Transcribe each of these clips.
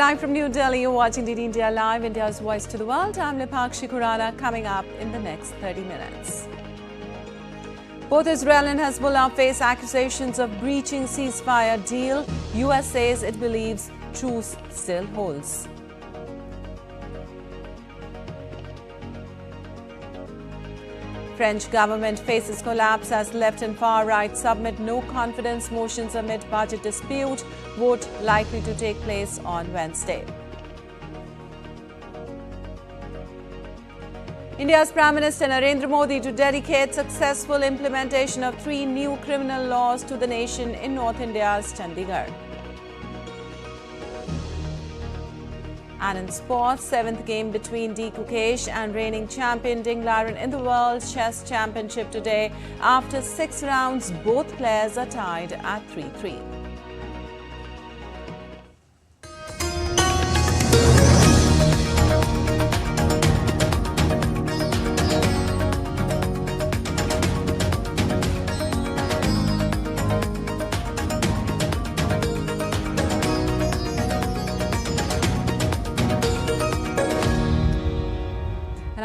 Live from New Delhi, you're watching DD India Live, India's voice to the world. I'm Lipakshi Khurana, coming up in the next 30 minutes. Both Israel and Hezbollah face accusations of breaching ceasefire deal. US says it believes truce still holds. French government faces collapse as left and far right submit no confidence motions amid budget dispute. Vote likely to take place on Wednesday. India's Prime Minister Narendra Modi to dedicate successful implementation of 3 new criminal laws to the nation in North India's Chandigarh. And in sports, 7th game between D. Kukesh and reigning champion Ding Liren in the World Chess Championship today. After 6 rounds, both players are tied at 3-3.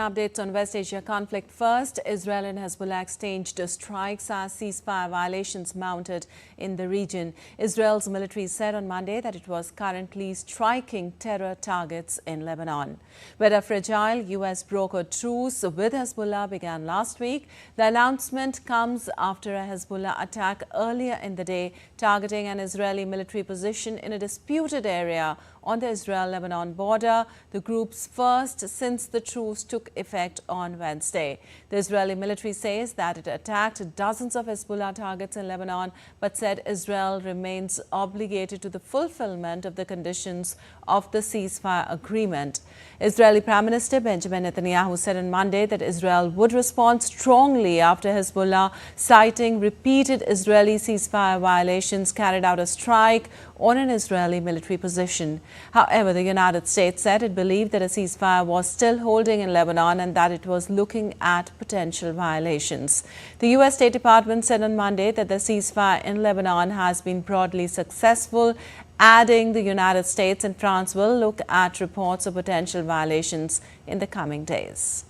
Updates on West Asia conflict first. Israel and Hezbollah exchanged strikes as ceasefire violations mounted in the region. Israel's military said on Monday that it was currently striking terror targets in Lebanon. Where a fragile US brokered truce with Hezbollah began last week, the announcement comes after a Hezbollah attack earlier in the day targeting an Israeli military position in a disputed area on the Israel-Lebanon border, the group's first since the truce took effect on Wednesday. The Israeli military says that it attacked dozens of Hezbollah targets in Lebanon, but said Israel remains obligated to the fulfillment of the conditions of the ceasefire agreement. Israeli Prime Minister Benjamin Netanyahu said on Monday that Israel would respond strongly after Hezbollah, citing repeated Israeli ceasefire violations, carried out a strike on an Israeli military position. However, the United States said it believed that a ceasefire was still holding in Lebanon and that it was looking at potential violations. The U.S. State Department said on Monday that the ceasefire in Lebanon has been broadly successful, adding the United States and France will look at reports of potential violations in the coming days.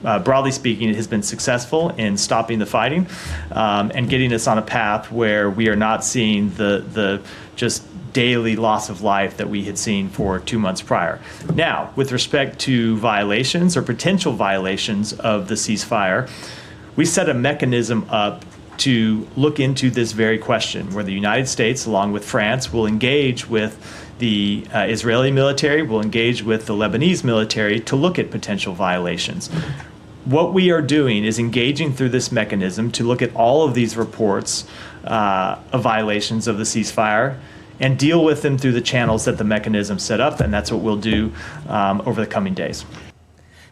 Broadly speaking, it has been successful in stopping the fighting and getting us on a path where we are not seeing the just daily loss of life that we had seen for 2 months prior. Now, with respect to violations or potential violations of the ceasefire, we set a mechanism up to look into this very question, where the United States, along with France, will engage with the Israeli military, will engage with the Lebanese military to look at potential violations. What we are doing is engaging through this mechanism to look at all of these reports of violations of the ceasefire and deal with them through the channels that the mechanism set up, and that's what we'll do over the coming days.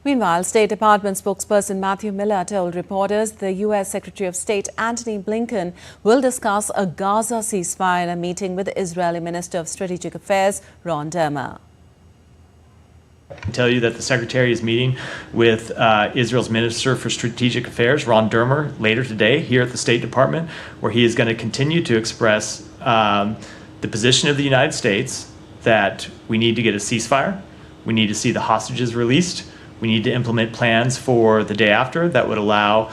Meanwhile, State Department spokesperson Matthew Miller told reporters the U.S. Secretary of State Antony Blinken will discuss a Gaza ceasefire in a meeting with the Israeli Minister of Strategic Affairs, Ron Dermer. I can tell you that the Secretary is meeting with Israel's Minister for Strategic Affairs, Ron Dermer, later today here at the State Department, where he is going to continue to express the position of the United States that we need to get a ceasefire, we need to see the hostages released, we need to implement plans for the day after that would allow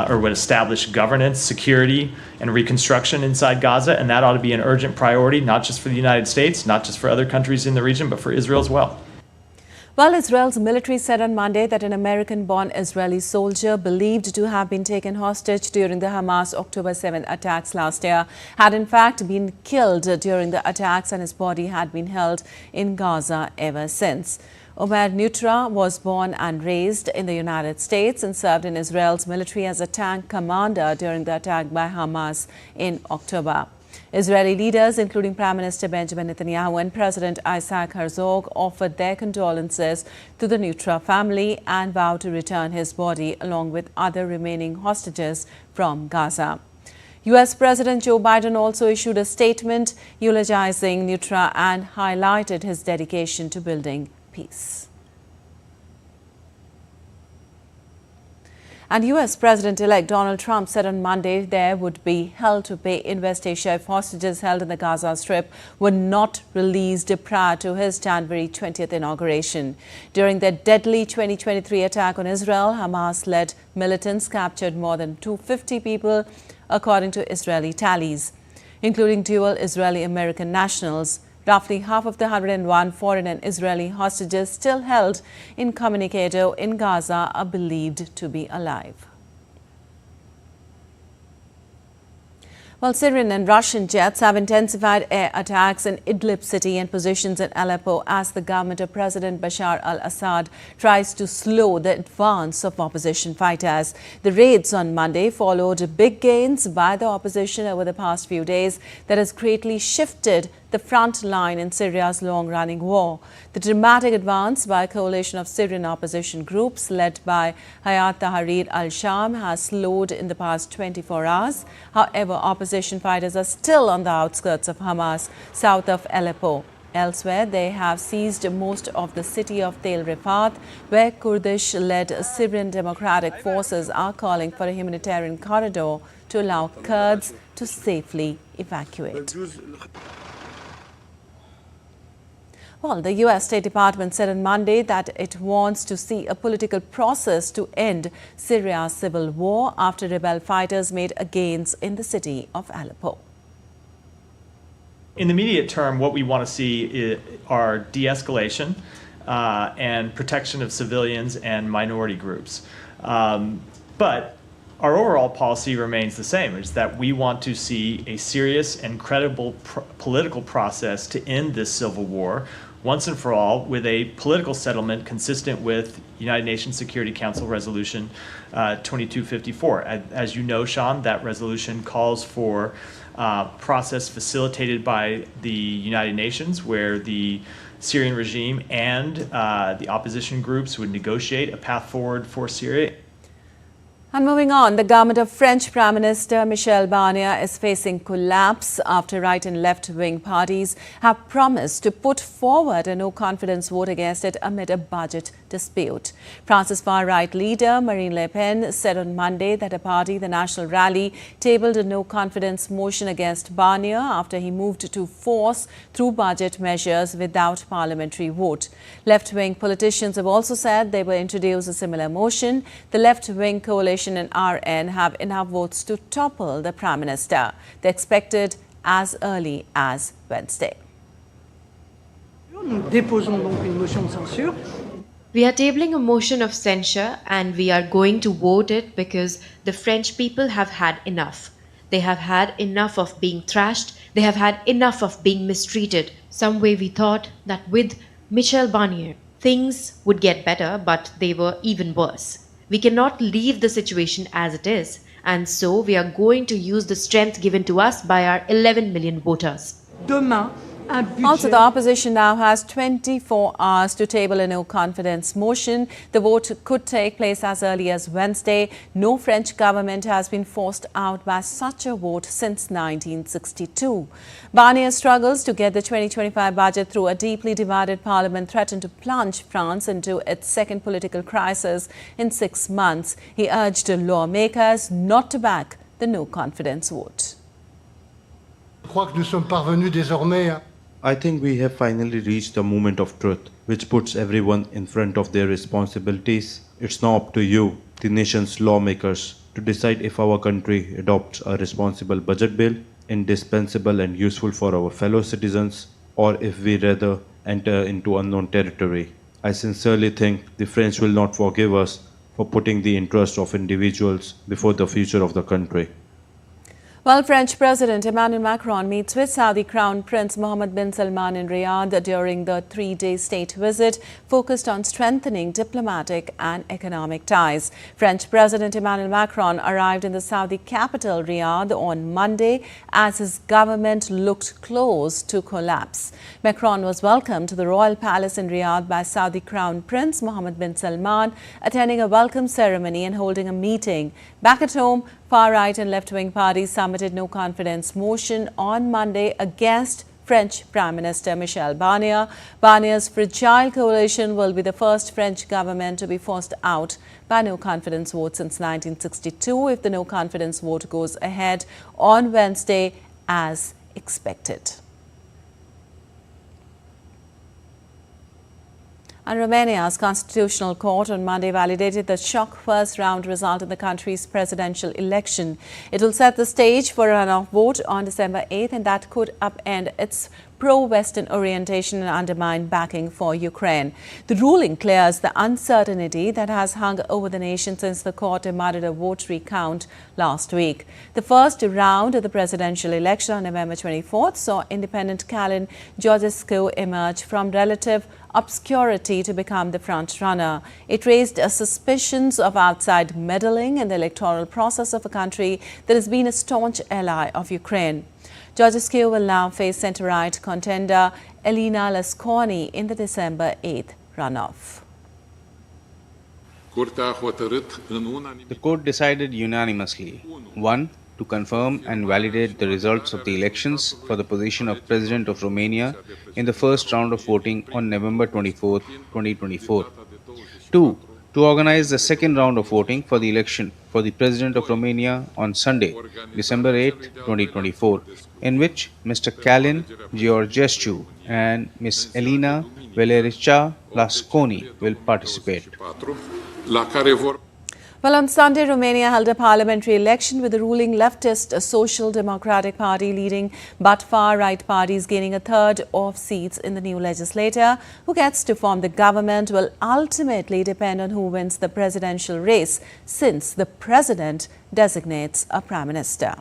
or would establish governance, security, and reconstruction inside Gaza, and that ought to be an urgent priority, not just for the United States, not just for other countries in the region, but for Israel as well. Well, Israel's military said on Monday that an American-born Israeli soldier believed to have been taken hostage during the Hamas October 7 attacks last year had in fact been killed during the attacks, and his body had been held in Gaza ever since. Omer Nutra was born and raised in the United States and served in Israel's military as a tank commander during the attack by Hamas in October. Israeli leaders, including Prime Minister Benjamin Netanyahu and President Isaac Herzog, offered their condolences to the Nutra family and vowed to return his body along with other remaining hostages from Gaza. U.S. President Joe Biden also issued a statement eulogizing Nutra and highlighted his dedication to building peace. And U.S. President-elect Donald Trump said on Monday there would be hell to pay in West Asia if hostages held in the Gaza Strip were not released prior to his January 20th inauguration. During their deadly 2023 attack on Israel, Hamas-led militants captured more than 250 people, according to Israeli tallies, including dual Israeli-American nationals. Roughly half of the 101 foreign and Israeli hostages still held incommunicado in Gaza are believed to be alive. While Syrian and Russian jets have intensified air attacks in Idlib city and positions in Aleppo as the government of President Bashar al-Assad tries to slow the advance of opposition fighters. The raids on Monday followed big gains by the opposition over the past few days that has greatly shifted the front line in Syria's long-running war. The dramatic advance by a coalition of Syrian opposition groups led by Hayat Tahrir al-Sham has slowed in the past 24 hours. However, opposition fighters are still on the outskirts of Hamas, south of Aleppo. Elsewhere, they have seized most of the city of Tel Rifat, where Kurdish-led Syrian Democratic Forces are calling for a humanitarian corridor to allow Kurds to safely evacuate. Well, the U.S. State Department said on Monday that it wants to see a political process to end Syria's civil war after rebel fighters made gains in the city of Aleppo. In the immediate term, what we want to see are de-escalation and protection of civilians and minority groups. But our overall policy remains the same, is that we want to see a serious and credible political process to end this civil war once and for all, with a political settlement consistent with United Nations Security Council Resolution 2254. As you know, Sean, that resolution calls for process facilitated by the United Nations, where the Syrian regime and the opposition groups would negotiate a path forward for Syria. And moving on, the government of French Prime Minister Michel Barnier is facing collapse after right and left-wing parties have promised to put forward a no-confidence vote against it amid a budget dispute. France's far-right leader Marine Le Pen said on Monday that her party, the National Rally, tabled a no-confidence motion against Barnier after he moved to force through budget measures without parliamentary vote. Left-wing politicians have also said they will introduce a similar motion. The left-wing coalition and RN have enough votes to topple the Prime Minister. They're expected as early as Wednesday. We are tabling a motion of censure and we are going to vote it because the French people have had enough. They have had enough of being thrashed. They have had enough of being mistreated. Some way we thought that with Michel Barnier, things would get better, but they were even worse. We cannot leave the situation as it is, and so we are going to use the strength given to us by our 11 million voters. Also, the opposition now has 24 hours to table a no-confidence motion. The vote could take place as early as Wednesday. No French government has been forced out by such a vote since 1962. Barnier's struggles to get the 2025 budget through a deeply divided parliament threatened to plunge France into its second political crisis in 6 months. He urged lawmakers not to back the no-confidence vote. I think we have finally reached the moment of truth, which puts everyone in front of their responsibilities. It's now up to you, the nation's lawmakers, to decide if our country adopts a responsible budget bill, indispensable and useful for our fellow citizens, or if we rather enter into unknown territory. I sincerely think the French will not forgive us for putting the interests of individuals before the future of the country. Well, French President Emmanuel Macron meets with Saudi Crown Prince Mohammed bin Salman in Riyadh during the 3-day state visit focused on strengthening diplomatic and economic ties. French President Emmanuel Macron arrived in the Saudi capital Riyadh on Monday as his government looked close to collapse. Macron was welcomed to the royal palace in Riyadh by Saudi Crown Prince Mohammed bin Salman, attending a welcome ceremony and holding a meeting. Back at home, far-right and left-wing parties submitted no-confidence motion on Monday against French Prime Minister Michel Barnier. Barnier's fragile coalition will be the first French government to be forced out by no confidence vote since 1962 if the no confidence vote goes ahead on Wednesday as expected. And Romania's Constitutional Court on Monday validated the shock first-round result in the country's presidential election. It will set the stage for a runoff vote on December 8th, and that could upend its pro-Western orientation and undermine backing for Ukraine. The ruling clears the uncertainty that has hung over the nation since the court demanded a vote recount last week. The first round of the presidential election on November 24th saw independent Calin Georgescu emerge from relative obscurity to become the front-runner. It raised suspicions of outside meddling in the electoral process of a country that has been a staunch ally of Ukraine. Georgescu will now face centre-right contender Elena Lasconi in the December 8th runoff. The court decided unanimously, 1. To confirm and validate the results of the elections for the position of President of Romania in the first round of voting on November 24, 2024. 2. To organize the second round of voting for the election for the President of Romania on Sunday, December 8, 2024, in which Mr. Calin Georgescu and Ms. Elena Valerica Lasconi will participate. Well, on Sunday, Romania held a parliamentary election with the ruling leftist Social Democratic Party leading but far-right parties gaining a third of seats in the new legislature. Who gets to form the government will ultimately depend on who wins the presidential race, since the president designates a prime minister.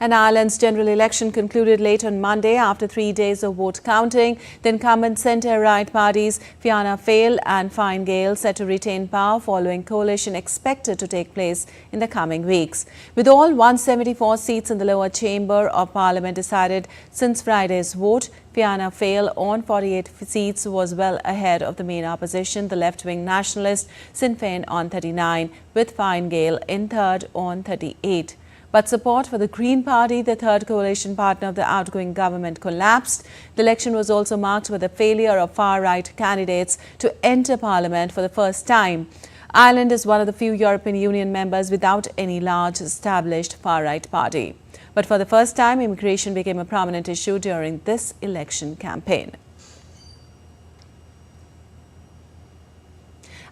And Ireland's general election concluded late on Monday after 3 days of vote counting. The incumbent centre-right parties Fianna Fáil and Fine Gael set to retain power following coalition expected to take place in the coming weeks. With all 174 seats in the lower chamber of parliament decided since Friday's vote, Fianna Fáil on 48 seats was well ahead of the main opposition, the left-wing nationalist Sinn Féin on 39, with Fine Gael in third on 38. But support for the Green Party, the third coalition partner of the outgoing government, collapsed. The election was also marked by the failure of far-right candidates to enter parliament for the first time. Ireland is one of the few European Union members without any large established far-right party. But for the first time, immigration became a prominent issue during this election campaign.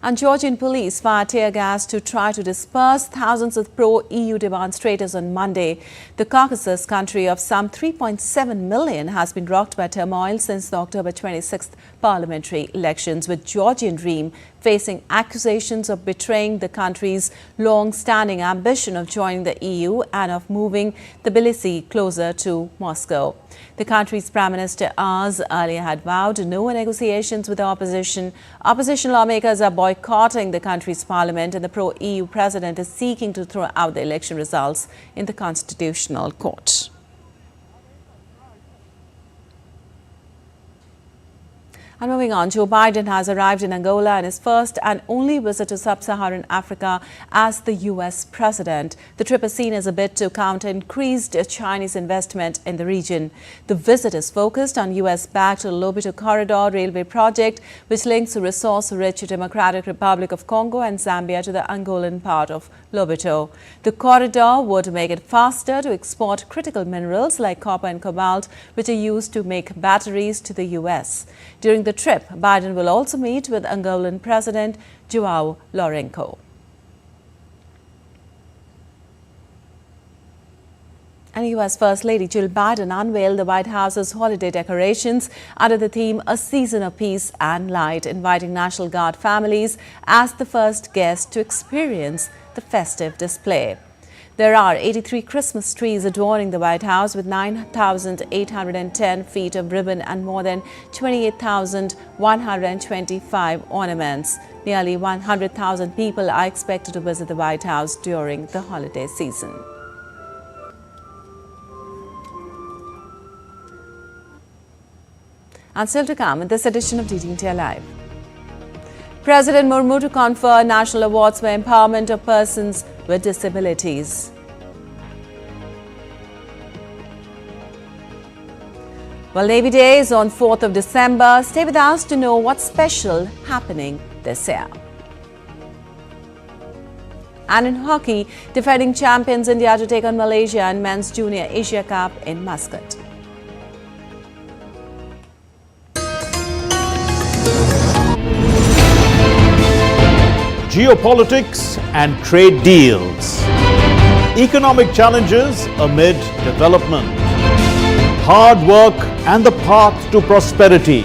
And Georgian police fired tear gas to try to disperse thousands of pro-EU demonstrators on Monday. The Caucasus country of some 3.7 million has been rocked by turmoil since the October 26th parliamentary elections, with Georgian Dream facing accusations of betraying the country's long-standing ambition of joining the EU and of moving Tbilisi closer to Moscow. The country's Prime Minister Oz earlier had vowed no negotiations with the opposition. Opposition lawmakers are boycotting the country's parliament, and the pro-EU president is seeking to throw out the election results in the Constitutional Court. And moving on, Joe Biden has arrived in Angola on his first and only visit to sub-Saharan Africa as the U.S. president. The trip is seen as a bid to counter increased Chinese investment in the region. The visit is focused on U.S.-backed Lobito Corridor railway project, which links the resource-rich Democratic Republic of Congo and Zambia to the Angolan part of Lobito. The corridor would make it faster to export critical minerals like copper and cobalt, which are used to make batteries, to the U.S. During the trip, Biden will also meet with Angolan President João Lourenço. And U.S. First Lady Jill Biden unveiled the White House's holiday decorations under the theme A Season of Peace and Light, inviting National Guard families as the first guests to experience the festive display. There are 83 Christmas trees adorning the White House, with 9,810 feet of ribbon and more than 28,125 ornaments. Nearly 100,000 people are expected to visit the White House during the holiday season. And still to come in this edition of DT India Live. President Murmu to confer national awards for empowerment of persons with disabilities. Well, Navy Day is on 4th of December. Stay with us to know what's special happening this year. And in hockey, defending champions India to take on Malaysia in Men's Junior Asia Cup in Muscat. Geopolitics and trade deals. Economic challenges amid development. Hard work and the path to prosperity.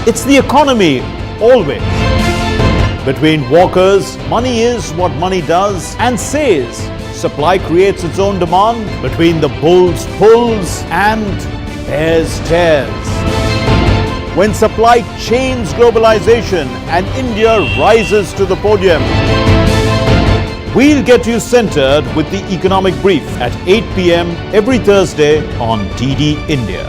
It's the economy always. Between walkers, money is what money does and says. Supply creates its own demand. Between the bulls pulls and bears tears. When supply chains globalization and India rises to the podium. We'll get you centered with the economic brief at 8 p.m. every Thursday on DD India.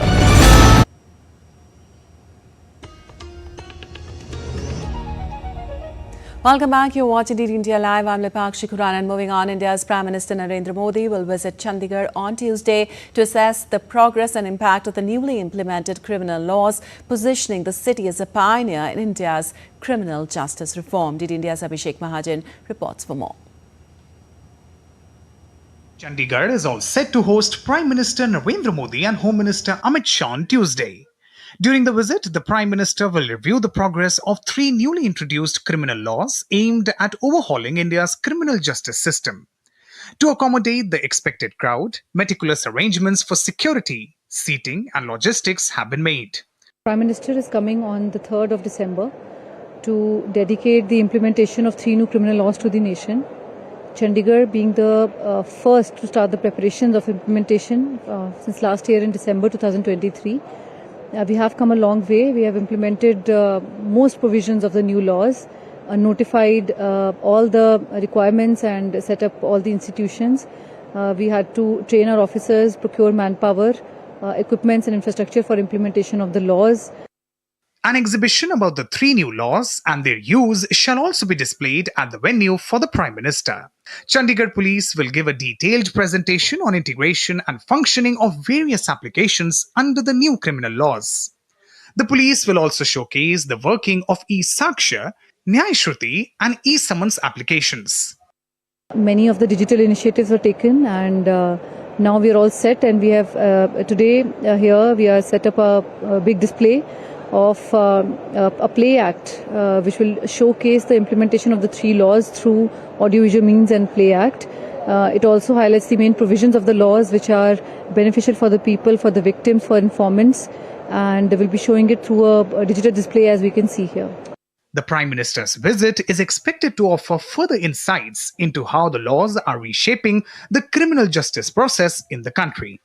Welcome back. You're watching DD India Live. I'm Lipakshi Kuran, and moving on, India's Prime Minister Narendra Modi will visit Chandigarh on Tuesday to assess the progress and impact of the newly implemented criminal laws, positioning the city as a pioneer in India's criminal justice reform. DD India's Abhishek Mahajan reports for more. Chandigarh is all set to host Prime Minister Narendra Modi and Home Minister Amit Shah on Tuesday. During the visit, the Prime Minister will review the progress of 3 newly introduced criminal laws aimed at overhauling India's criminal justice system. To accommodate the expected crowd, meticulous arrangements for security, seating and logistics have been made. Prime Minister is coming on the 3rd of December to dedicate the implementation of 3 new criminal laws to the nation. Chandigarh being the first to start the preparations of implementation since last year in December 2023. We have come a long way. We have implemented most provisions of the new laws, notified all the requirements and set up all the institutions. We had to train our officers, procure manpower, equipments and infrastructure for implementation of the laws. An exhibition about the 3 new laws and their use shall also be displayed at the venue for the Prime Minister. Chandigarh Police will give a detailed presentation on integration and functioning of various applications under the new criminal laws. The police will also showcase the working of e-Saksha, Nyay Shruti and e-Summons applications. Many of the digital initiatives were taken, and now we are all set, and we have today here we are set up a big display of a play act which will showcase the implementation of the 3 laws through audiovisual means and play act. It also highlights the main provisions of the laws which are beneficial for the people, for the victims, for informants, and they will be showing it through a digital display as we can see here. The Prime Minister's visit is expected to offer further insights into how the laws are reshaping the criminal justice process in the country.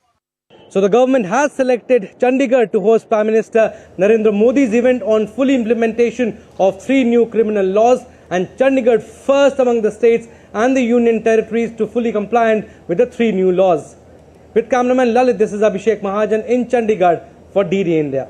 So the government has selected Chandigarh to host Prime Minister Narendra Modi's event on full implementation of 3 new criminal laws, and Chandigarh first among the states and the union territories to fully compliant with the 3 new laws. With cameraman Lalit, this is Abhishek Mahajan in Chandigarh for DD India.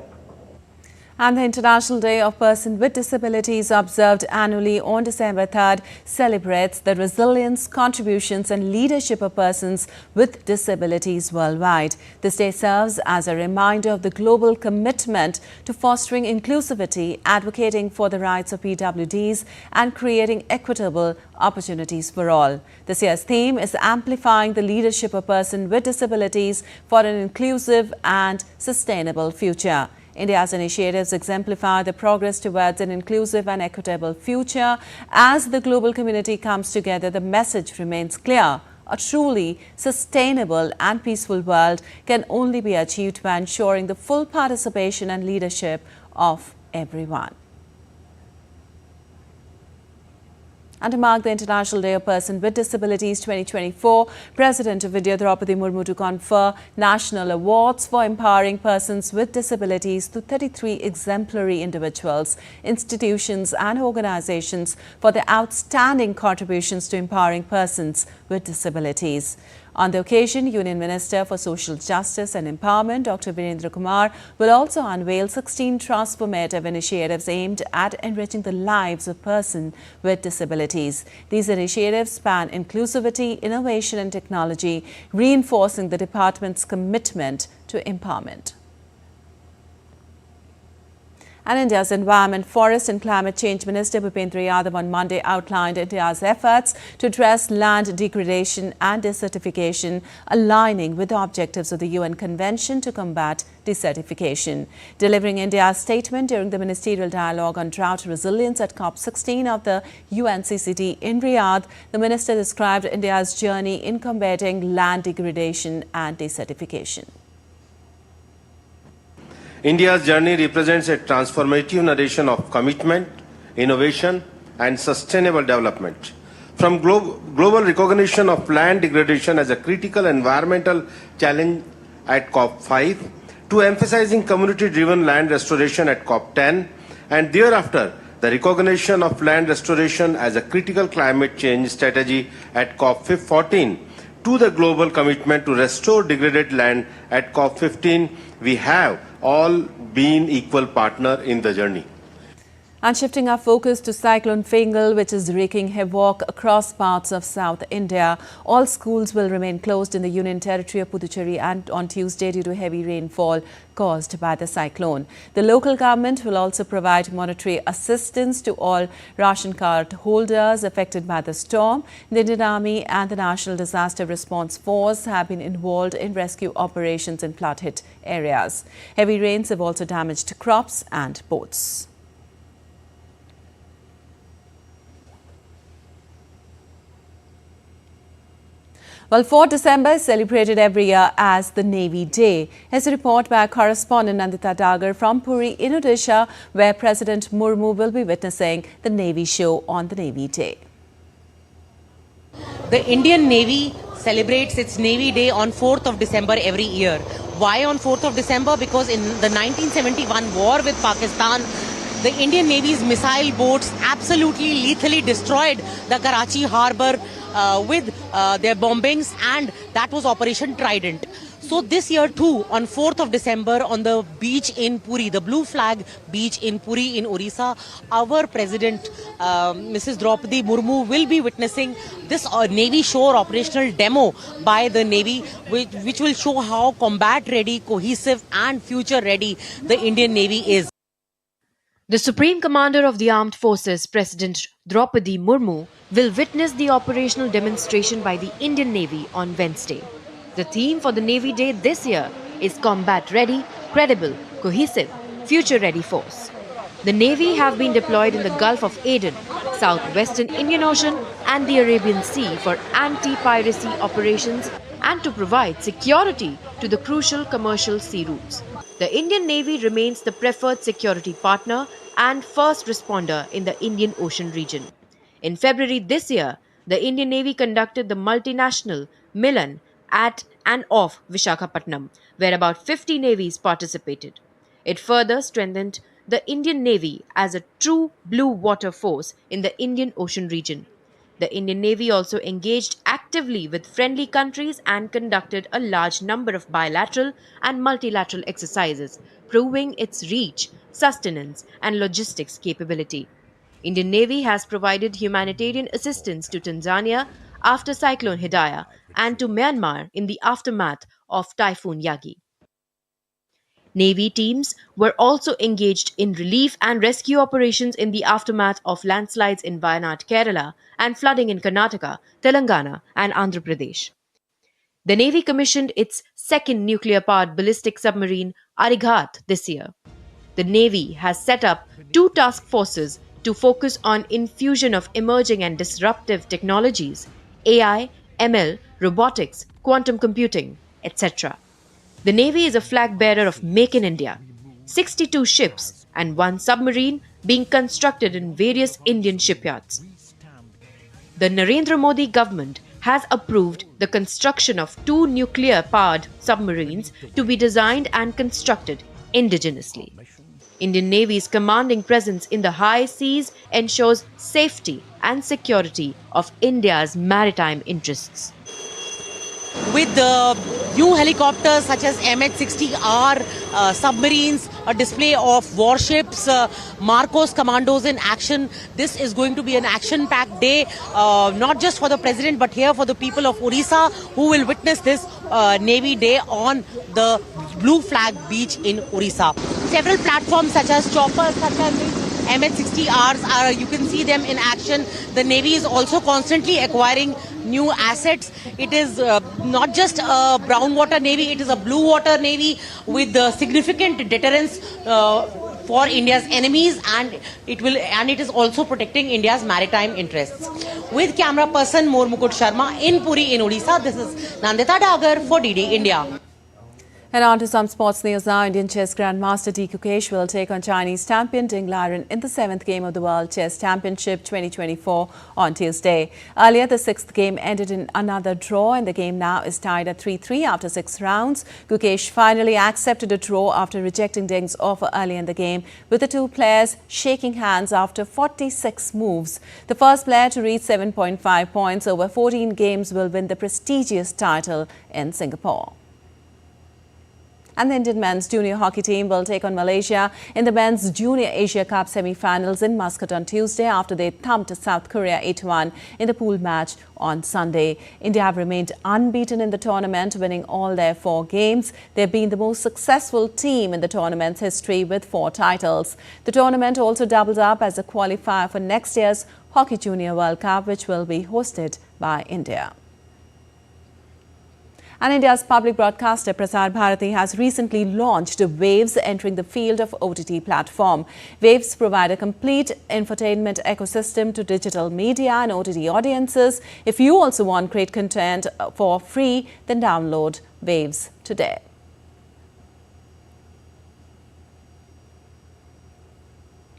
And the International Day of Persons with Disabilities, observed annually on December 3rd, celebrates the resilience, contributions and leadership of persons with disabilities worldwide. This day serves as a reminder of the global commitment to fostering inclusivity, advocating for the rights of PWDs and creating equitable opportunities for all. This year's theme is amplifying the leadership of persons with disabilities for an inclusive and sustainable future. India's initiatives exemplify the progress towards an inclusive and equitable future. As the global community comes together, the message remains clear. A truly sustainable and peaceful world can only be achieved by ensuring the full participation and leadership of everyone. And to mark the International Day of Persons with Disabilities 2024, President of India Draupadi Murmu to confer national awards for empowering persons with disabilities to 33 exemplary individuals, institutions and organizations for their outstanding contributions to empowering persons with disabilities. On the occasion, Union Minister for Social Justice and Empowerment, Dr. Virendra Kumar, will also unveil 16 transformative initiatives aimed at enriching the lives of persons with disabilities. These initiatives span inclusivity, innovation and technology, reinforcing the department's commitment to empowerment. And India's Environment, Forest and Climate Change Minister Bhupendra Yadav on Monday outlined India's efforts to address land degradation and desertification, aligning with the objectives of the UN Convention to combat desertification. Delivering India's statement during the ministerial dialogue on drought resilience at COP16 of the UNCCD in Riyadh, the minister described India's journey in combating land degradation and desertification. India's journey represents a transformative narration of commitment, innovation, and sustainable development. From global recognition of land degradation as a critical environmental challenge at COP5 to emphasizing community-driven land restoration at COP10, and thereafter the recognition of land restoration as a critical climate change strategy at COP14, to the global commitment to restore degraded land at COP15, we have all been equal partner in the journey. And shifting our focus to Cyclone Fengal, which is wreaking havoc across parts of South India. All schools will remain closed in the Union Territory of Puducherry and on Tuesday due to heavy rainfall caused by the cyclone. The local government will also provide monetary assistance to all ration card holders affected by the storm. The Indian Army and the National Disaster Response Force have been involved in rescue operations in flood-hit areas. Heavy rains have also damaged crops and boats. Well, 4 December is celebrated every year as the Navy Day. Here's a report by our correspondent Nandita Dagar from Puri in Odisha, where President Murmu will be witnessing the Navy show on the Navy Day. The Indian Navy celebrates its Navy Day on 4th of December every year. Why on 4th of December? Because in the 1971 war with Pakistan, the Indian Navy's missile boats absolutely lethally destroyed the Karachi harbour with their bombings, and that was Operation Trident. So this year too, on 4th of December, on the beach in Puri, the Blue Flag beach in Puri in Orissa, our President, Mrs. Draupadi Murmu, will be witnessing this Navy show or operational demo by the Navy, which will show how combat-ready, cohesive and future-ready the Indian Navy is. The Supreme Commander of the Armed Forces, President Draupadi Murmu, will witness the operational demonstration by the Indian Navy on Wednesday. The theme for the Navy Day this year is Combat Ready, Credible, Cohesive, Future Ready Force. The Navy have been deployed in the Gulf of Aden, southwestern Indian Ocean and the Arabian Sea for anti-piracy operations and to provide security to the crucial commercial sea routes. The Indian Navy remains the preferred security partner and first responder in the Indian Ocean region. In February this year, the Indian Navy conducted the multinational Milan at and off Visakhapatnam, where about 50 navies participated. It further strengthened the Indian Navy as a true blue water force in the Indian Ocean region. The Indian Navy also engaged actively with friendly countries and conducted a large number of bilateral and multilateral exercises, proving its reach, sustenance, and logistics capability. Indian Navy has provided humanitarian assistance to Tanzania after Cyclone Hidayah and to Myanmar in the aftermath of Typhoon Yagi. Navy teams were also engaged in relief and rescue operations in the aftermath of landslides in Wayanad, Kerala, and flooding in Karnataka, Telangana, and Andhra Pradesh. The Navy commissioned its second nuclear-powered ballistic submarine, Arighat, this year. The Navy has set up 2 task forces to focus on infusion of emerging and disruptive technologies, AI, ML, robotics, quantum computing, etc. The Navy is a flag bearer of Make in India, 62 ships and 1 submarine being constructed in various Indian shipyards. The Narendra Modi government has approved the construction of 2 nuclear-powered submarines to be designed and constructed indigenously. Indian Navy's commanding presence in the high seas ensures safety and security of India's maritime interests. with new helicopters such as MH-60R, submarines, a display of warships, Marcos commandos in action. This is going to be an action-packed day, not just for the president, but here for the people of Orissa, who will witness this Navy Day on the Blue Flag Beach in Orissa. Several platforms such as choppers, such as MH-60Rs, you can see them in action. The Navy is also constantly acquiring new assets. It is not just a brown water Navy, it is a blue water Navy with significant deterrence for India's enemies, and it is also protecting India's maritime interests. With camera person Mormukut Sharma in Puri in Odisha, this is Nandita Dagar for DD India. And on to some sports news now. Indian chess grandmaster D. Gukesh will take on Chinese champion Ding Liren in the 7th game of the World Chess Championship 2024 on Tuesday. Earlier, the 6th game ended in another draw, and the game now is tied at 3-3 after 6 rounds. Gukesh finally accepted a draw after rejecting Ding's offer early in the game, with the two players shaking hands after 46 moves. The first player to reach 7.5 points over 14 games will win the prestigious title in Singapore. And the Indian men's junior hockey team will take on Malaysia in the Men's Junior Asia Cup semi-finals in Muscat on Tuesday after they thumped South Korea 8-1 in the pool match on Sunday. India have remained unbeaten in the tournament, winning all their 4 games. They've been the most successful team in the tournament's history with 4 titles. The tournament also doubles up as a qualifier for next year's Hockey Junior World Cup, which will be hosted by India. And India's public broadcaster Prasar Bharati has recently launched Waves, entering the field of OTT platform. Waves provide a complete infotainment ecosystem to digital media and OTT audiences. If you also want great content for free, then download Waves today.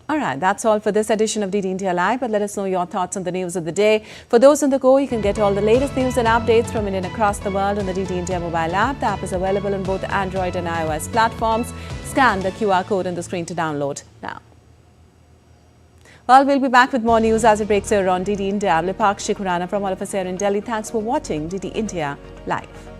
All right, that's all for this edition of DD India Live, but let us know your thoughts on the news of the day. For those on the go, you can get all the latest news and updates from India across the world on the DD India mobile app. The app is available on both Android and iOS platforms. Scan the QR code on the screen to download now. Well, we'll be back with more news as it breaks here on DD India. I'm Lipakshi Khurana from all of us here in Delhi. Thanks for watching DD India Live.